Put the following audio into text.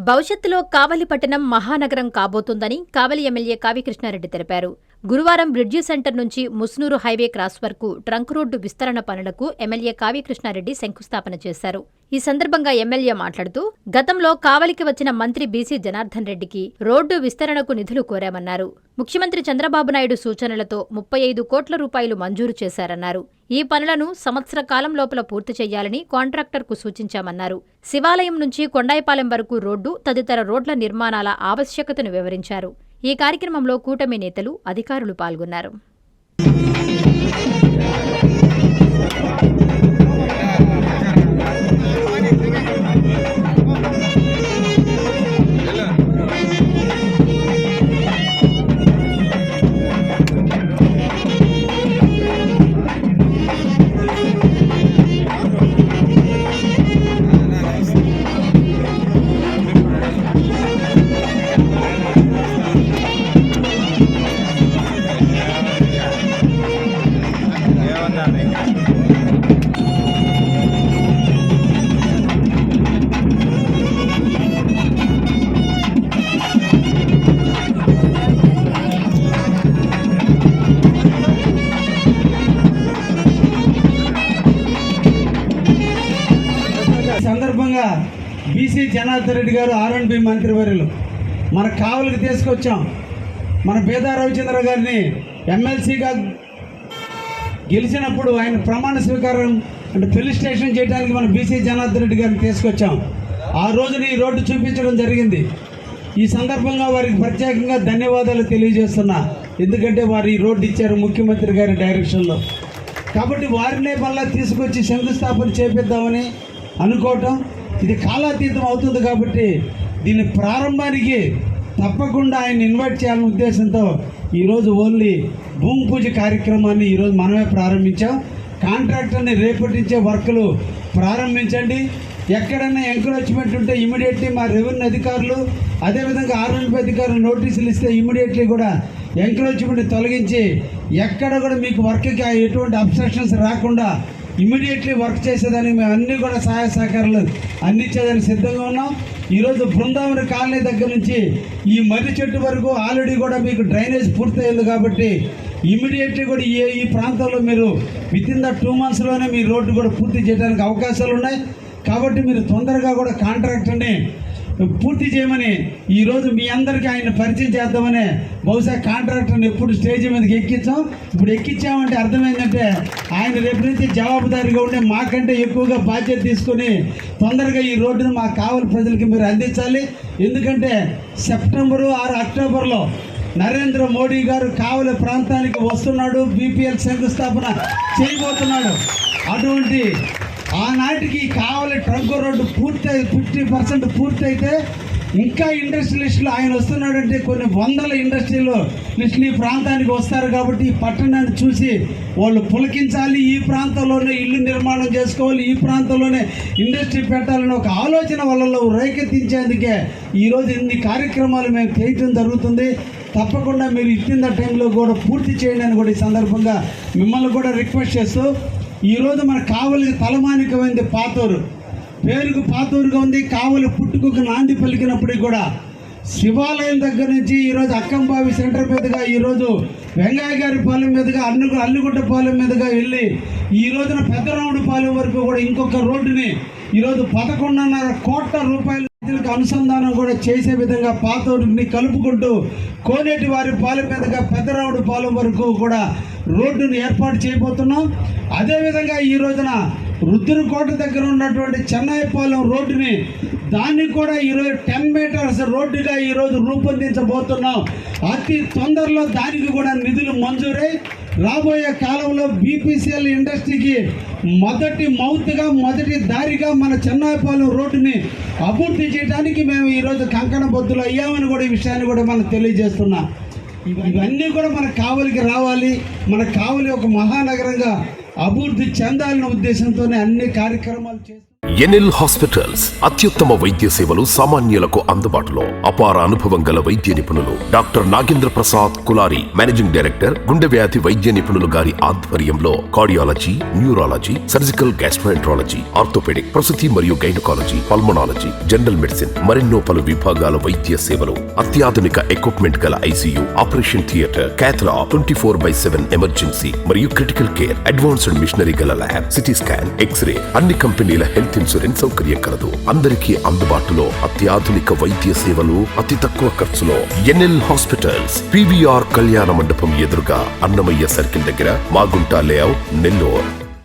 భవిష్యత్తులో కావలి పట్టణం మహానగరం కాబోతుందని కావలి ఎమ్మెల్యే కావ్య కృష్ణారెడ్డి తెలిపారు. గురువారం బ్రిడ్జి సెంటర్ నుంచి ముస్నూరు హైవే క్రాస్ వరకు ట్రంక్ రోడ్డు విస్తరణ పనులకు ఎమ్మెల్యే కావ్య కృష్ణారెడ్డి శంకుస్థాపన చేశారు. ఈ సందర్భంగా ఎమ్మెల్యే మాట్లాడుతూ, గతంలో కావలికి వచ్చిన మంత్రి బీసీ జనార్దన్ రెడ్డికి రోడ్డు విస్తరణకు నిధులు కోరామన్నారు. ముఖ్యమంత్రి చంద్రబాబు నాయుడు సూచనలతో 35 కోట్ల రూపాయలు మంజూరు చేశారన్నారు. ఈ పనులను సంవత్సర కాలం లోపల పూర్తి చేయాలని కాంట్రాక్టర్కు సూచించామన్నారు. శివాలయం నుంచి కొండాయిపాలెం వరకు రోడ్డు తదితర రోడ్ల నిర్మాణాల ఆవశ్యకతను వివరించారు. ఈ కార్యక్రమంలో కూటమి నేతలు, అధికారులు పాల్గొన్నారు. సందర్భంగా బీసీ జనార్దన్ రెడ్డి గారు R&B మంత్రివర్యులు మన కావలికి తీసుకొచ్చాం. మన బేదా రవిచంద్ర గారిని ఎమ్మెల్సీగా గెలిచినప్పుడు ఆయన ప్రమాణ స్వీకారం అంటే పెళ్లి స్టేషన్ చేయడానికి మన బీసీ జనార్దన్ రెడ్డి గారిని తీసుకొచ్చాం. ఆ రోజున ఈ రోడ్డు చూపించడం జరిగింది. ఈ సందర్భంగా వారికి ప్రత్యేకంగా ధన్యవాదాలు తెలియజేస్తున్నా. ఎందుకంటే వారు ఈ రోడ్డు ఇచ్చారు ముఖ్యమంత్రి గారి డైరెక్షన్లో. కాబట్టి వారినే మళ్ళా తీసుకొచ్చి శంకుస్థాపన చేపిద్దామని అనుకోవటం ఇది కాలాతీతం అవుతుంది. కాబట్టి దీని ప్రారంభానికి తప్పకుండా ఆయన ఇన్వైట్ చేయాలనే ఉద్దేశంతో ఈరోజు ఓన్లీ భూమి పూజ కార్యక్రమాన్ని ఈరోజు మనమే ప్రారంభించాం. కాంట్రాక్టర్ని రేపటి నుంచే వర్కులు ప్రారంభించండి. ఎక్కడైనా ఎంకరేజ్మెంట్ ఉంటే ఇమీడియట్లీ మా రెవెన్యూ అధికారులు అదేవిధంగా R&B అధికారులు నోటీసులు ఇస్తే ఇమీడియట్లీ కూడా ఎంకరేజ్మెంట్ తొలగించి ఎక్కడ కూడా మీకు వర్క్కి ఎటువంటి అబ్స్ట్రక్షన్స్ రాకుండా ఇమీడియట్లీ వర్క్ చేసేదానికి మేము అన్నీ కూడా సహాయ సహకారాలు అందించేదానికి సిద్ధంగా ఉన్నాం. ఈరోజు బృందావన కాలనీ దగ్గర నుంచి ఈ మర్రి చెట్టు వరకు ఆల్రెడీ కూడా మీకు డ్రైనేజ్ పూర్తయింది. కాబట్టి ఇమీడియట్లీ కూడా ఈ ప్రాంతంలో మీరు వితిన్ ద 2 monthsలోనే మీ రోడ్డు కూడా పూర్తి చేయడానికి అవకాశాలు ఉన్నాయి. కాబట్టి మీరు తొందరగా కూడా కాంట్రాక్టర్ని పూర్తి చేయమని ఈరోజు మీ అందరికీ ఆయన పరిచయం చేద్దామని బహుశా కాంట్రాక్టర్ని ఎప్పుడు స్టేజ్ మీదకి ఎక్కించాం. ఇప్పుడు ఎక్కించామంటే అర్థమైందంటే ఆయన రేపు నుంచి జవాబుదారీగా ఉండే మాకంటే ఎక్కువగా బాధ్యత తీసుకొని తొందరగా ఈ రోడ్డును మా కావలి ప్రజలకి మీరు అందించాలి. ఎందుకంటే సెప్టెంబరు 6 అక్టోబర్లో నరేంద్ర మోడీ గారు కావలి ప్రాంతానికి వస్తున్నాడు, BPL శంకుస్థాపన చేయబోతున్నాడు. అటువంటి ఆనాటికి కావలి ట్రంక్ రోడ్డు పూర్తి 50% పూర్తయితే ఇంకా ఇండస్ట్రియలిస్టులు ఆయన వస్తున్నాడంటే కొన్ని వందల ఇండస్ట్రియలిస్టులు ఈ ప్రాంతానికి వస్తారు. కాబట్టి ఈ పట్టణాన్ని చూసి వాళ్ళు పులకించాలి, ఈ ప్రాంతంలోనే ఇల్లు నిర్మాణం చేసుకోవాలి, ఈ ప్రాంతంలోనే ఇండస్ట్రీ పెట్టాలని ఒక ఆలోచన వాళ్ళలో రేకెత్తించేందుకే ఈరోజు ఇన్ని కార్యక్రమాలు మేము చేయటం జరుగుతుంది. తప్పకుండా మీరు ఇచ్చిన టైంలో కూడా పూర్తి చేయండి అని కూడా ఈ సందర్భంగా మిమ్మల్ని కూడా రిక్వెస్ట్ చేస్తూ, ఈరోజు మన కావలికి తలమానికమైంది పాతూరు. పేరుకు పాతూరుగా ఉంది. కావలి పుట్టుకు నాంది పలికినప్పటికీ కూడా శివాలయం దగ్గర నుంచి ఈరోజు అక్కంబావి సెంటర్ మీదుగా ఈరోజు వెంగయ్య గారి పాలెం మీదుగా అల్లుగుడ్డ పాలెం మీదుగా వెళ్ళి ఈ రోజున పెద్దరాముడి పాలెం వరకు కూడా ఇంకొక రోడ్డుని ఈరోజు 11.5 కోట్ల రూపాయలు అనుసంధానం కూడా చేసే విధంగా పాతూరుని కలుపుకుంటూ కోనేటి వారి పాలెం మీదుగా పెద్దరాముడి పాలెం వరకు కూడా రోడ్డును ఏర్పాటు చేయబోతున్నాం. అదేవిధంగా ఈ రోజున రుద్రకోట దగ్గర ఉన్నటువంటి చెన్నైపాలెం రోడ్డుని దాన్ని కూడా ఈరోజు 10 మీటర్స్ రోడ్డుగా ఈరోజు రూపొందించబోతున్నాం. అతి తొందరలో దానికి కూడా నిధులు మంజూరై రాబోయే కాలంలో BPCL ఇండస్ట్రీకి మొదటి మౌత్గా మొదటి దారిగా మన చెన్నైపాలెం రోడ్డుని అభివృద్ధి చేయడానికి మేము ఈరోజు కంకణబద్దులు అయ్యామని కూడా ఈ విషయాన్ని కూడా మనం తెలియజేస్తున్నాం. ఇవన్నీ కూడా మన కావలికి రావాలి, మన కావలి ఒక మహానగరంగా అభివృద్ధి చెందాలనే ఉద్దేశంతోనే అన్ని కార్యక్రమాలు చేస్తున్నాం. ఎన్ఎల్ హాస్పిటల్స్ అత్యుత్తమ వైద్య సేవలు సామాన్యులకు అందుబాటులో. అపార అనుభవం గల వైద్య నిపుణులు doctor Nagendra Prasad Kulari, managing director, గుండె వ్యాధి వైద్య నిపుణులు గారి ఆధ్వర్యంలో cardiology, neurology, surgical gastroenterology, orthopaedic, ప్రసూతి మరియు గైనకాలజీ, పల్మనాలజీ, జనరల్ మెడిసిన్ మరెన్నో పలు విభాగాల వైద్య సేవలు. అత్యాధునిక ఎక్విప్మెంట్ గల ఐసీయూ, ఆపరేషన్ థియేటర్, క్యాథ్లా, 24/7 ఎమర్జెన్సీ మరియు క్రిటికల్ కేర్, అడ్వాన్స్డ్ మిషనరీ గల ల్యాబ్, సిటీ స్కాన్, ఎక్స్రే, అన్ని కంపెనీల హెల్త్ ఇన్సూరెన్స్ సౌకర్యం కలదు. అందరికీ అందుబాటులో అత్యాధునిక వైద్య సేవలు అతి తక్కువ ఖర్చులో. ఎన్ఎల్ హాస్పిటల్స్, పివిఆర్ కళ్యాణ మండపం ఎదురుగా, అన్నమయ్య సర్కిల్ దగ్గర, మాగుంట లేఅవుట్, నెల్లూరు.